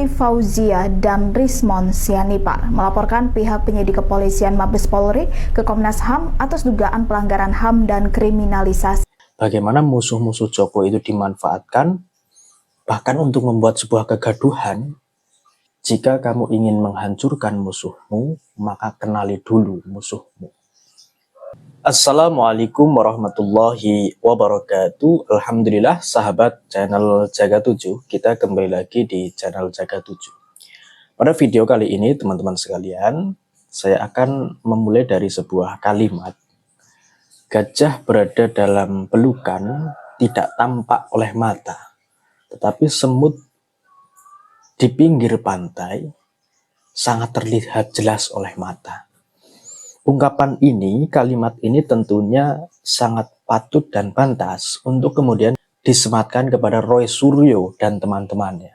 Fauzia dan Rismon Sianipar melaporkan pihak penyidik kepolisian Mabes Polri ke Komnas HAM atas dugaan pelanggaran HAM dan kriminalisasi. Bagaimana musuh-musuh Joko itu dimanfaatkan, bahkan untuk membuat sebuah kegaduhan. Jika kamu ingin menghancurkan musuhmu, maka kenali dulu musuhmu. Assalamualaikum warahmatullahi wabarakatuh. Alhamdulillah sahabat channel Jaga 7, kita kembali lagi di channel Jaga 7. Pada video kali ini teman-teman sekalian, saya akan memulai dari sebuah kalimat. Gajah berada dalam pelukan tidak tampak oleh mata, tetapi semut di pinggir pantai sangat terlihat jelas oleh mata. Ungkapan ini, kalimat ini tentunya sangat patut dan pantas untuk kemudian disematkan kepada Roy Suryo dan teman-temannya.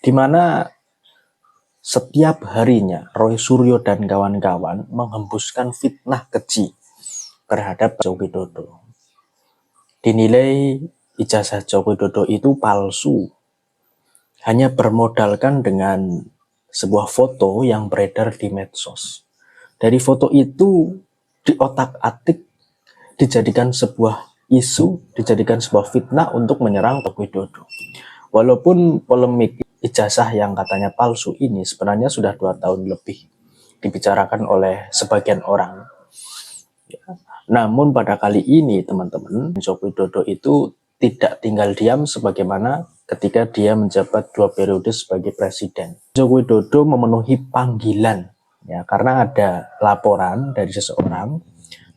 Di mana setiap harinya Roy Suryo dan kawan-kawan menghembuskan fitnah keji terhadap Joko Widodo. Dinilai ijazah Joko Widodo itu palsu, hanya bermodalkan dengan sebuah foto yang beredar di medsos. Dari foto itu diotak-atik, dijadikan sebuah isu, dijadikan sebuah fitnah untuk menyerang Joko Widodo. Walaupun polemik ijazah yang katanya palsu ini sebenarnya sudah 2 tahun lebih dibicarakan oleh sebagian orang. Namun pada kali ini teman-teman, Joko Widodo itu tidak tinggal diam sebagaimana ketika dia menjabat 2 periode sebagai presiden. Joko Widodo memenuhi panggilan, ya, karena ada laporan dari seseorang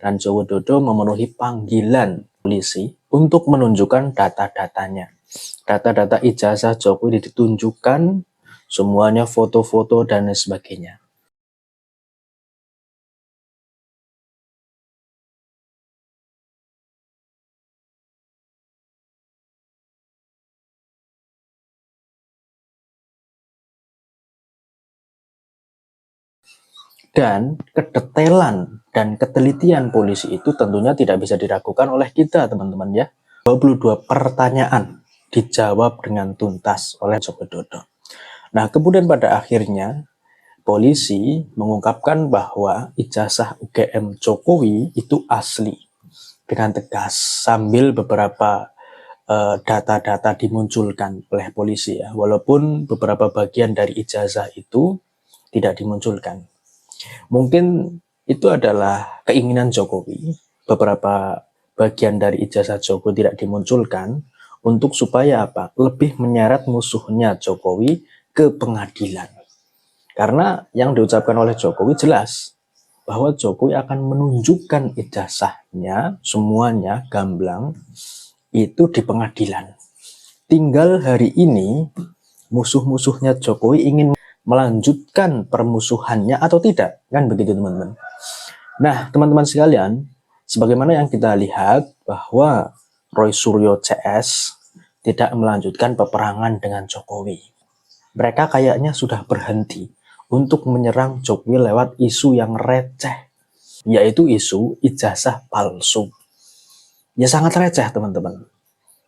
dan Joko Widodo memenuhi panggilan polisi untuk menunjukkan data-datanya. Data-data ijazah Jokowi ditunjukkan, semuanya foto-foto dan sebagainya. Dan kedetailan dan ketelitian polisi itu tentunya tidak bisa diragukan oleh kita teman-teman ya. 22 pertanyaan dijawab dengan tuntas oleh Joko Widodo. Nah kemudian pada akhirnya polisi mengungkapkan bahwa ijazah UGM Jokowi itu asli dengan tegas sambil beberapa data-data dimunculkan oleh polisi ya. Walaupun beberapa bagian dari ijazah itu tidak dimunculkan. Mungkin itu adalah keinginan Jokowi, beberapa bagian dari ijazah Jokowi tidak dimunculkan untuk supaya apa? Lebih menyeret musuhnya Jokowi ke pengadilan. Karena yang diucapkan oleh Jokowi jelas bahwa Jokowi akan menunjukkan ijazahnya semuanya gamblang itu di pengadilan. Tinggal hari ini musuh-musuhnya Jokowi ingin melanjutkan permusuhannya atau tidak, kan begitu teman-teman. Nah teman-teman sekalian, sebagaimana yang kita lihat bahwa Roy Suryo CS tidak melanjutkan peperangan dengan Jokowi. Mereka kayaknya sudah berhenti untuk menyerang Jokowi lewat isu yang receh, yaitu isu ijazah palsu. Ya sangat receh teman-teman,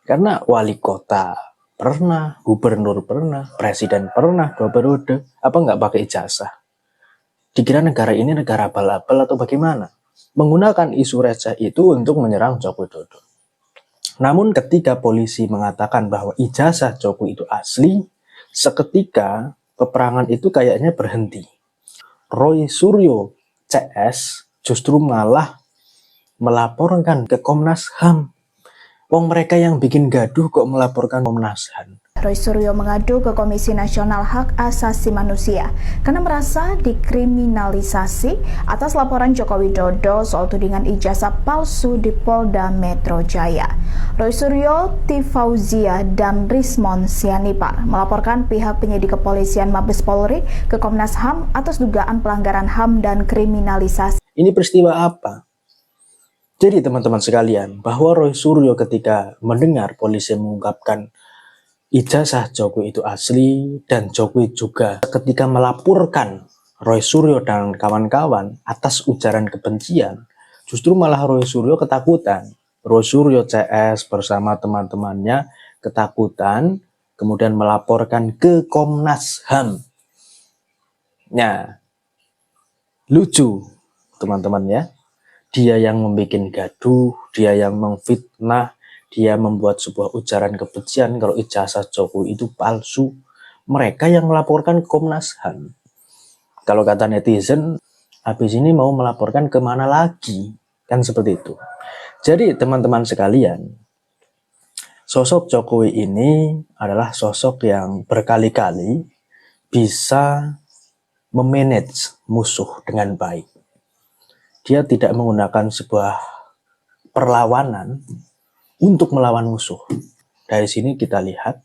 karena wali kota pernah, gubernur pernah, presiden pernah 2 periode, apa nggak pakai ijazah? Dikira negara ini negara abal-abal atau bagaimana? Menggunakan isu receh itu untuk menyerang Joko Widodo. Namun ketika polisi mengatakan bahwa ijazah Jokowi itu asli, seketika peperangan itu kayaknya berhenti. Roy Suryo CS justru malah melaporkan ke Komnas HAM. Wong mereka yang bikin gaduh kok melaporkan Komnas HAM. Roy Suryo mengadu ke Komisi Nasional Hak Asasi Manusia karena merasa dikriminalisasi atas laporan Joko Widodo soal tudingan ijazah palsu di Polda Metro Jaya. Roy Suryo, Fauzia dan Rismon Sianipar melaporkan pihak penyidik kepolisian Mabes Polri ke Komnas HAM atas dugaan pelanggaran HAM dan kriminalisasi. Ini peristiwa apa? Jadi teman-teman sekalian, bahwa Roy Suryo ketika mendengar polisi mengungkapkan ijazah Jokowi itu asli dan Jokowi juga ketika melaporkan Roy Suryo dan kawan-kawan atas ujaran kebencian, justru malah Roy Suryo ketakutan. Roy Suryo CS bersama teman-temannya ketakutan kemudian melaporkan ke Komnas HAM. Nah, lucu teman-teman ya. Dia yang membuat gaduh, dia yang memfitnah, dia membuat sebuah ujaran kebencian kalau ijazah Jokowi itu palsu. Mereka yang melaporkan ke Komnas HAM. Kalau kata netizen, habis ini mau melaporkan kemana lagi? Kan seperti itu. Jadi teman-teman sekalian, sosok Jokowi ini adalah sosok yang berkali-kali bisa memanage musuh dengan baik. Dia tidak menggunakan sebuah perlawanan untuk melawan musuh. Dari sini kita lihat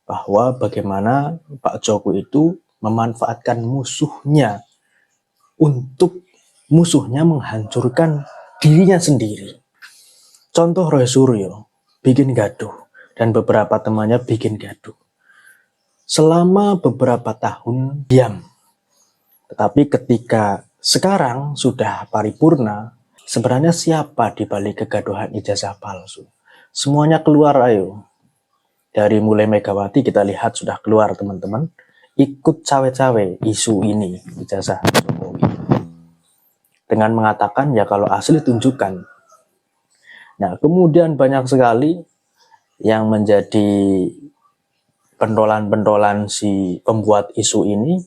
bahwa bagaimana Pak Jokowi itu memanfaatkan musuhnya untuk musuhnya menghancurkan dirinya sendiri. Contoh Roy Suryo bikin gaduh dan beberapa temannya bikin gaduh. Selama beberapa tahun diam. Tetapi ketika sekarang sudah paripurna, sebenarnya siapa di balik kegaduhan ijazah palsu? Semuanya keluar, ayo. Dari mulai Megawati kita lihat sudah keluar teman-teman. Ikut cawe-cawe isu ini, ijazah Jokowi. Dengan mengatakan ya kalau asli tunjukkan. Nah kemudian banyak sekali yang menjadi pentolan-pentolan si pembuat isu ini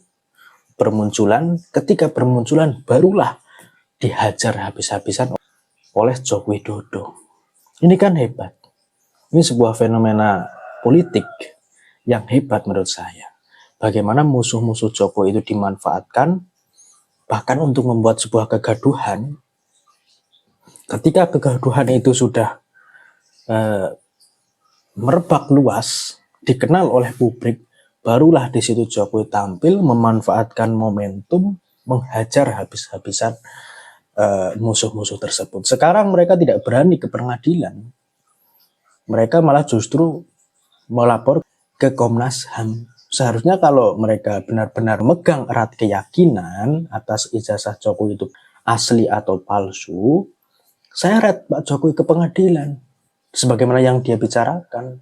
bermunculan, ketika bermunculan barulah dihajar habis-habisan oleh Joko Widodo. Ini kan hebat. Ini sebuah fenomena politik yang hebat menurut saya. Bagaimana musuh-musuh Joko itu dimanfaatkan bahkan untuk membuat sebuah kegaduhan. Ketika kegaduhan itu sudah merebak luas, dikenal oleh publik, barulah di situ Jokowi tampil memanfaatkan momentum menghajar habis-habisan musuh-musuh tersebut. Sekarang mereka tidak berani ke pengadilan. Mereka malah justru melapor ke Komnas HAM. Seharusnya kalau mereka benar-benar megang erat keyakinan atas ijazah Jokowi itu asli atau palsu, seret Pak Jokowi ke pengadilan. Sebagaimana yang dia bicarakan.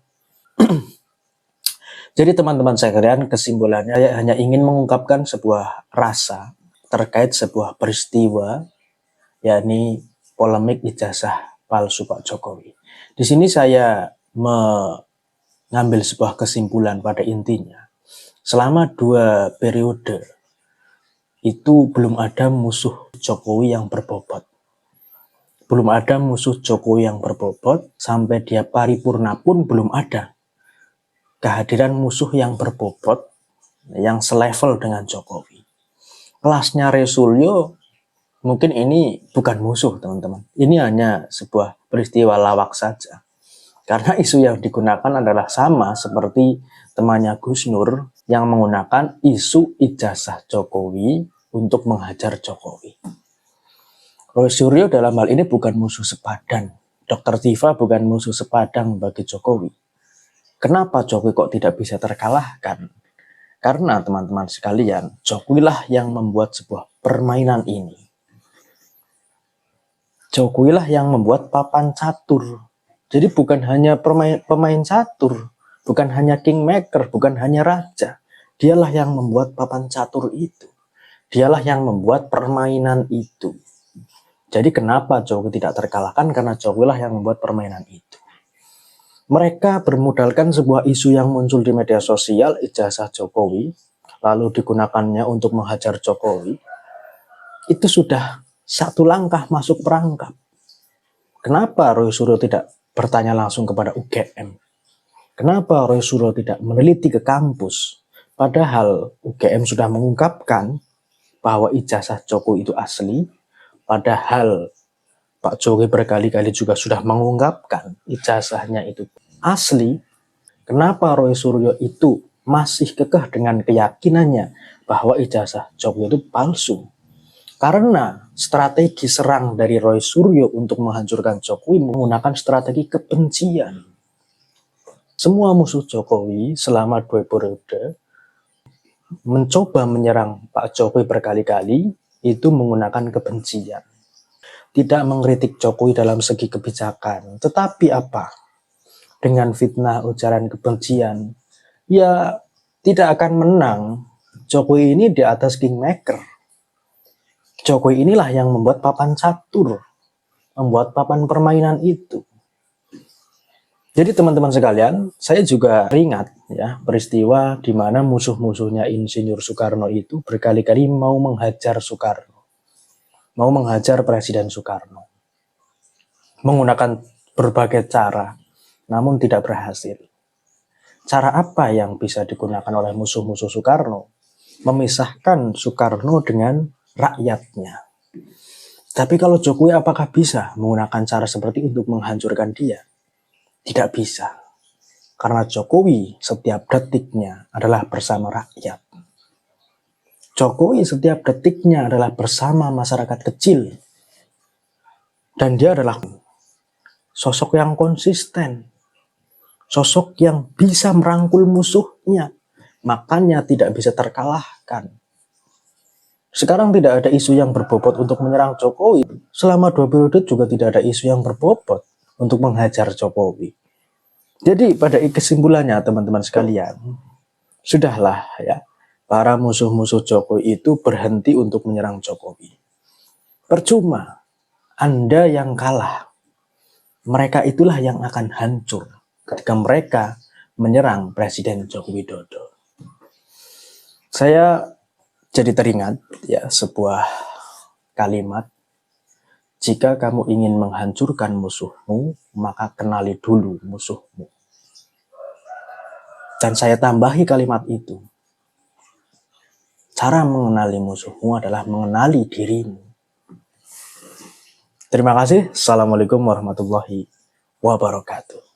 Jadi teman-teman sekalian, kesimpulannya saya hanya ingin mengungkapkan sebuah rasa terkait sebuah peristiwa, yakni polemik ijazah palsu Pak Jokowi. Di sini saya mengambil sebuah kesimpulan pada intinya. Selama 2 periode itu belum ada musuh Jokowi yang berbobot. Belum ada musuh Jokowi yang berbobot, sampai dia paripurna pun belum ada kehadiran musuh yang berbobot yang selevel dengan Jokowi. Kelasnya Roy Suryo mungkin ini bukan musuh teman-teman. Ini hanya sebuah peristiwa lawak saja. Karena isu yang digunakan adalah sama seperti temannya Gus Nur yang menggunakan isu ijazah Jokowi untuk menghajar Jokowi. Roy Suryo dalam hal ini bukan musuh sepadan. Dr. Tifa bukan musuh sepadan bagi Jokowi. Kenapa Jokowi kok tidak bisa terkalahkan? Karena teman-teman sekalian, Jokowi lah yang membuat sebuah permainan ini. Jokowi lah yang membuat papan catur. Jadi bukan hanya pemain catur, bukan hanya kingmaker, bukan hanya raja. Dialah yang membuat papan catur itu. Dialah yang membuat permainan itu. Jadi kenapa Jokowi tidak terkalahkan? Karena Jokowi lah yang membuat permainan itu. Mereka bermodalkan sebuah isu yang muncul di media sosial, ijazah Jokowi, lalu digunakannya untuk menghajar Jokowi. Itu sudah satu langkah masuk perangkap. Kenapa Roy Suryo tidak bertanya langsung kepada UGM? Kenapa Roy Suryo tidak meneliti ke kampus? Padahal UGM sudah mengungkapkan bahwa ijazah Jokowi itu asli. Padahal Pak Jokowi berkali-kali juga sudah mengungkapkan ijazahnya itu asli. Kenapa Roy Suryo itu masih kekeh dengan keyakinannya bahwa ijazah Jokowi itu palsu? Karena strategi serang dari Roy Suryo untuk menghancurkan Jokowi menggunakan strategi kebencian. Semua musuh Jokowi selama 2 periode mencoba menyerang Pak Jokowi berkali-kali itu menggunakan kebencian. Tidak mengkritik Jokowi dalam segi kebijakan. Tetapi apa? Dengan fitnah ujaran kebencian, ya tidak akan menang. Jokowi ini di atas kingmaker. Jokowi inilah yang membuat papan catur, membuat papan permainan itu. Jadi teman-teman sekalian, saya juga ingat ya peristiwa di mana musuh-musuhnya Insinyur Soekarno itu berkali-kali mau menghajar Soekarno, mau menghajar Presiden Soekarno, menggunakan berbagai cara, namun tidak berhasil. Cara apa yang bisa digunakan oleh musuh-musuh Soekarno? Memisahkan Soekarno dengan rakyatnya. Tapi kalau Jokowi apakah bisa menggunakan cara seperti untuk menghancurkan dia? Tidak bisa. Karena Jokowi setiap detiknya adalah bersama rakyat. Jokowi setiap detiknya adalah bersama masyarakat kecil. Dan dia adalah sosok yang konsisten. Sosok yang bisa merangkul musuhnya. Makanya tidak bisa terkalahkan. Sekarang tidak ada isu yang berbobot untuk menyerang Jokowi. Selama 2 periode juga tidak ada isu yang berbobot untuk menghajar Jokowi. Jadi pada kesimpulannya teman-teman sekalian, sudahlah ya, para musuh-musuh Jokowi itu berhenti untuk menyerang Jokowi. Percuma, Anda yang kalah. Mereka itulah yang akan hancur ketika mereka menyerang Presiden Joko Widodo. Saya jadi teringat ya sebuah kalimat, jika kamu ingin menghancurkan musuhmu, maka kenali dulu musuhmu. Dan saya tambahi kalimat itu. Cara mengenali musuhmu adalah mengenali dirimu. Terima kasih. Assalamualaikum warahmatullahi wabarakatuh.